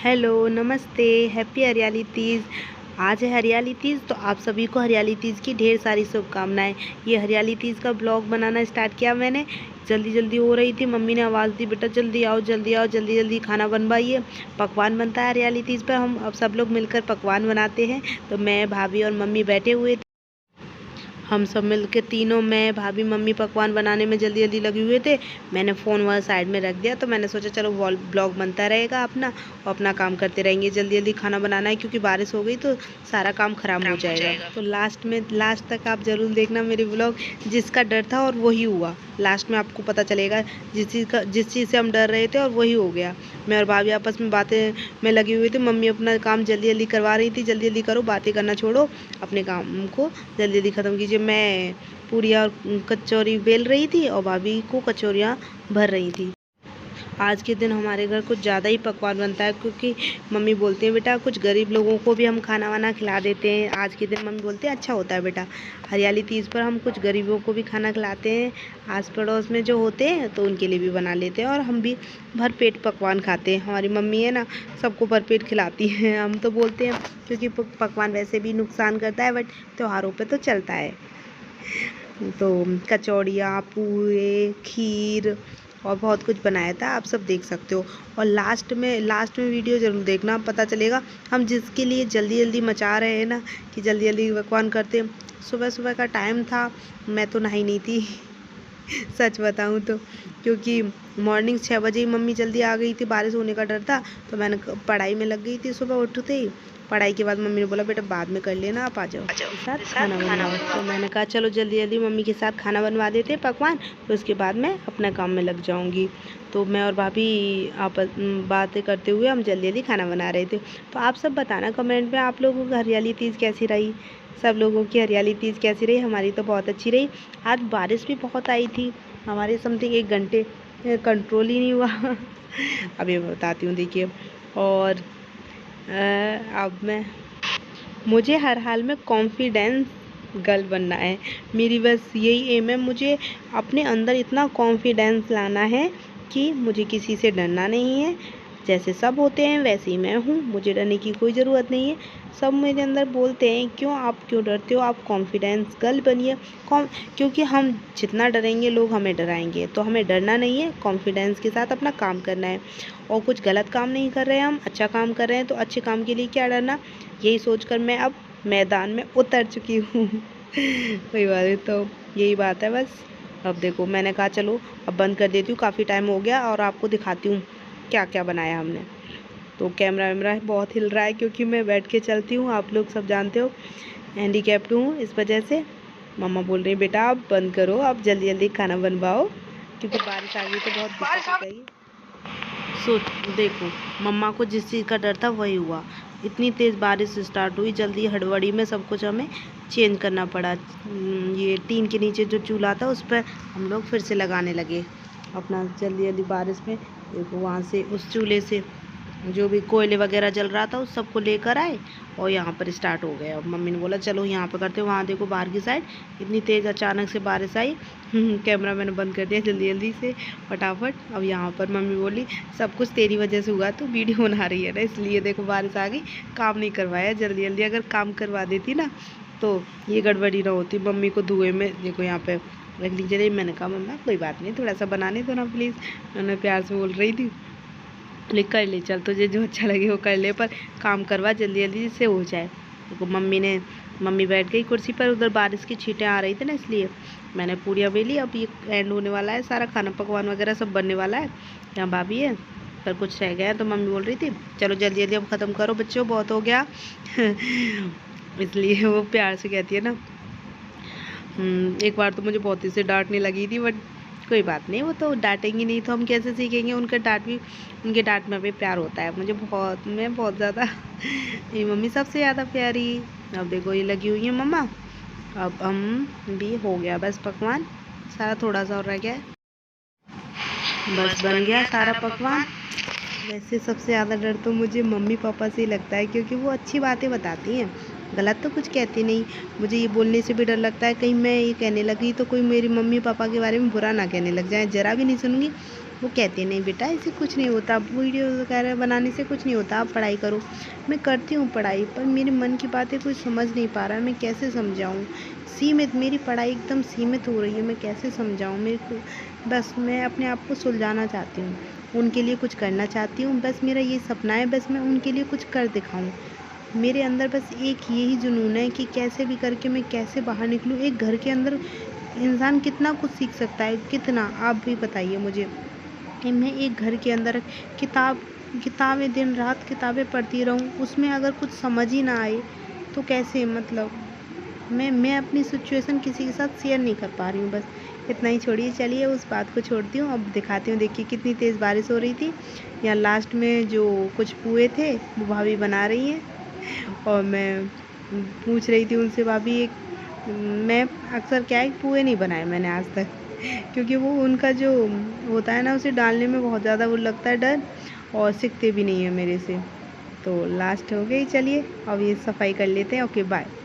Hello, नमस्ते, happy हरियाली तीज। आज है हरियाली तीज, तो आप सभी को हरियाली तीज की ढेर सारी शुभकामनाएं। ये हरियाली तीज का ब्लॉग बनाना स्टार्ट किया मैंने, जल्दी जल्दी हो रही थी। मम्मी ने आवाज़ दी, बेटा जल्दी आओ जल्दी आओ, जल्दी जल्दी खाना बनवाइए। पकवान बनता है हरियाली तीज पर, हम अब सब लोग मिलकर पकवान बनाते हैं। तो मैं, भाभी और मम्मी बैठे हुए थे। हम सब मिल के तीनों, मैं, भाभी, मम्मी पकवान बनाने में जल्दी जल्दी लगे हुए थे। मैंने फ़ोन वहाँ साइड में रख दिया, तो मैंने सोचा चलो ब्लॉग बनता रहेगा अपना, और अपना काम करते रहेंगे। जल्दी जल्दी खाना बनाना है क्योंकि बारिश हो गई तो सारा काम ख़राब हो जाएगा। तो लास्ट तक आप ज़रूर देखना मेरे ब्लॉग। जिसका डर था और वही हुआ, लास्ट में आपको पता चलेगा। जिस चीज़ से हम डर रहे थे और वही हो गया। मैं और भाभी आपस में बातें में लगी हुई थी। मम्मी अपना काम जल्दी जल्दी करवा रही थी, जल्दी जल्दी करो, बातें करना छोड़ो, अपने काम को जल्दी जल्दी ख़त्म कीजिए। मैं पूरियाँ और कचौरी बेल रही थी और भाभी को कचौरियाँ भर रही थी। आज के दिन हमारे घर कुछ ज़्यादा ही पकवान बनता है, क्योंकि मम्मी बोलती हैं बेटा कुछ गरीब लोगों को भी हम खाना वाना खिला देते हैं। आज के दिन मम्मी बोलते हैं अच्छा होता है बेटा, हरियाली तीज पर हम कुछ गरीबों को भी खाना खिलाते हैं। आस पड़ोस में जो होते हैं तो उनके लिए भी बना लेते हैं, और हम भी भर पेट पकवान खाते हैं। हमारी मम्मी है ना, सबको भर पेट खिलाती हैं। हम तो बोलते हैं क्योंकि पकवान वैसे भी नुकसान करता है, बट त्योहारों पर तो चलता है। तो कचौड़ियाँ, पूए, खीर और बहुत कुछ बनाया था, आप सब देख सकते हो। और लास्ट में वीडियो ज़रूर देखना, पता चलेगा हम जिसके लिए जल्दी जल्दी मचा रहे हैं ना, कि जल्दी जल्दी पकवान करते हैं। सुबह सुबह का टाइम था, मैं तो नहाई नहीं थी सच बताऊं तो, क्योंकि मॉर्निंग 6 बजे ही मम्मी जल्दी आ गई थी, बारिश होने का डर था। तो मैंने पढ़ाई में लग गई थी सुबह उठते ही। पढ़ाई के बाद मम्मी ने बोला बेटा बाद में कर लेना, आप आ जाओ साथ खाना बनवाओ। तो मैंने कहा चलो जल्दी जल्दी मम्मी के साथ खाना बनवा देते हैं पकवान, तो उसके बाद मैं अपना काम में लग जाऊंगी। तो मैं और भाभी बातें करते हुए हम जल्दी जल्दी खाना बना रहे थे। तो आप सब बताना कमेंट में, आप लोगों की हरियाली तीज कैसी रही। सब लोगों की हरियाली तीज कैसी रही। हमारी तो बहुत अच्छी रही। आज बारिश भी बहुत आई थी, हमारे समथिंग 1 घंटे कंट्रोल ही नहीं हुआ अभी मैं बताती हूँ, देखिए। और अब मुझे हर हाल में कॉन्फिडेंस गर्ल बनना है। मेरी बस यही एम है, मुझे अपने अंदर इतना कॉन्फिडेंस लाना है कि मुझे किसी से डरना नहीं है। जैसे सब होते हैं वैसे ही मैं हूँ, मुझे डरने की कोई ज़रूरत नहीं है। सब मेरे अंदर बोलते हैं आप क्यों डरते हो, आप कॉन्फिडेंस गर्ल बनिए। क्योंकि हम जितना डरेंगे लोग हमें डराएंगे, तो हमें डरना नहीं है, कॉन्फिडेंस के साथ अपना काम करना है। और कुछ गलत काम नहीं कर रहे हैं, हम अच्छा काम कर रहे हैं, तो अच्छे काम के लिए क्या डरना। यही सोचकर मैं अब मैदान में उतर चुकी हूँ कोई बात नहीं, तो यही बात है बस। अब देखो मैंने कहा चलो अब बंद कर देती हूँ, काफ़ी टाइम हो गया, और आपको दिखाती हूँ क्या क्या बनाया हमने। तो कैमरा वैमरा बहुत हिल रहा है क्योंकि मैं बैठ के चलती हूँ, आप लोग सब जानते हो हैंडीकैप्ड हूँ, इस वजह से। मम्मा बोल रही बेटा आप बंद करो, आप जल्दी जल्दी खाना बनवाओ, क्योंकि बारिश आ गई तो बहुत दिक्कत हो जाएगी। देखो मम्मा को जिस चीज़ का डर था वही हुआ। इतनी तेज़ बारिश स्टार्ट हुई, जल्दी हड़बड़ी में सब कुछ हमें चेंज करना पड़ा। ये टीन के नीचे जो चूल्हा था उस पर हम लोग फिर से लगाने लगे अपना, जल्दी जल्दी बारिश में। देखो वहाँ से उस चूल्हे से जो भी कोयले वगैरह जल रहा था उस सबको लेकर आए, और यहाँ पर स्टार्ट हो गया। अब मम्मी ने बोला चलो यहाँ पर करते हो। वहाँ देखो बाहर की साइड इतनी तेज़ अचानक से बारिश आई कैमरा मैंने बंद कर दिया जल्दी जल्दी से फटाफट। अब यहाँ पर मम्मी बोली सब कुछ तेरी वजह से हुआ, तो वीडियो बना रही है ना, इसलिए देखो बारिश आ गई, काम नहीं करवाया जल्दी जल्दी। अगर काम करवा देती ना तो ये गड़बड़ी ना होती। मम्मी को धुएँ में देखो यहाँ पर रख लीजिए। मैंने कहा मम्मा कोई बात नहीं, थोड़ा सा बनाने दो ना प्लीज़, मैंने प्यार से बोल रही थी। कर ले चल, तुझे जो अच्छा लगे वो कर ले, पर काम करवा जल्दी जल्दी से हो जाए। देखो मम्मी बैठ गई कुर्सी पर, उधर बारिश की छींटें आ रही थी ना, इसलिए मैंने पूरियाँ बेली। अब ये एंड होने वाला है, सारा खाना पकवान वगैरह सब बनने वाला है। यहाँ भाभी है, पर कुछ रह गया है, तो मम्मी बोल रही थी चलो जल्दी जल्दी अब ख़त्म करो बच्चों, बहुत हो गया इसलिए वो प्यार से कहती है ना। एक बार तो मुझे बहुत ही से डांटने लगी थी, बट कोई बात नहीं, वो तो डांटेंगी नहीं तो हम कैसे सीखेंगे। उनके डांट में भी प्यार होता है। मैं बहुत ज़्यादा मेरी मम्मी सबसे ज़्यादा प्यारी। अब देखो ये लगी हुई है मम्मा। अब हम भी हो गया बस पकवान, सारा थोड़ा सा और रह गया है, बस बन गया सारा पकवान। वैसे सबसे ज़्यादा डर तो मुझे मम्मी पापा से ही लगता है, क्योंकि वो अच्छी बातें बताती हैं, गलत तो कुछ कहती नहीं। मुझे ये बोलने से भी डर लगता है कहीं मैं ये कहने लगी तो कोई मेरी मम्मी पापा के बारे में बुरा ना कहने लग जाए। ज़रा भी नहीं सुनूंगी, वो कहते नहीं बेटा ऐसे कुछ नहीं होता, वीडियो वगैरह बनाने से कुछ नहीं होता, आप पढ़ाई करो। मैं करती हूँ पढ़ाई, पर मेरे मन की बातें कोई समझ नहीं पा रहा है, मैं कैसे समझाऊँ? सीमित मेरी पढ़ाई एकदम सीमित हो रही है, मैं कैसे समझाऊँ? मेरे को बस मैं अपने आप को सुलझाना चाहती हूँ, उनके लिए कुछ करना चाहती हूँ, बस मेरा ये सपना है, बस मैं उनके लिए कुछ कर दिखाऊँ। मेरे अंदर बस एक यही जुनून है कि कैसे भी करके मैं कैसे बाहर निकलूँ। एक घर के अंदर इंसान कितना कुछ सीख सकता है, कितना? आप भी बताइए मुझे। कि मैं एक घर के अंदर किताब किताबें दिन रात किताबें पढ़ती रहूँ, उसमें अगर कुछ समझ ही ना आए तो कैसे? मतलब मैं अपनी सिचुएशन किसी के साथ शेयर नहीं कर पा रही हूँ। बस इतना ही छोड़िए, चलिए उस बात को छोड़ती हूँ, अब दिखाती हूँ। देखिए कितनी तेज़ बारिश हो रही थी। यहाँ लास्ट में जो कुछ पुए थे वो भाभी बना रही हैं, और मैं पूछ रही थी उनसे, भाभी एक मैं अक्सर क्या है, पुए नहीं बनाए मैंने आज तक क्योंकि वो उनका जो होता है ना, उसे डालने में बहुत ज़्यादा वो लगता है डर, और सीखते भी नहीं है मेरे से। तो लास्ट हो गई, चलिए अब ये सफाई कर लेते हैं। Okay bye.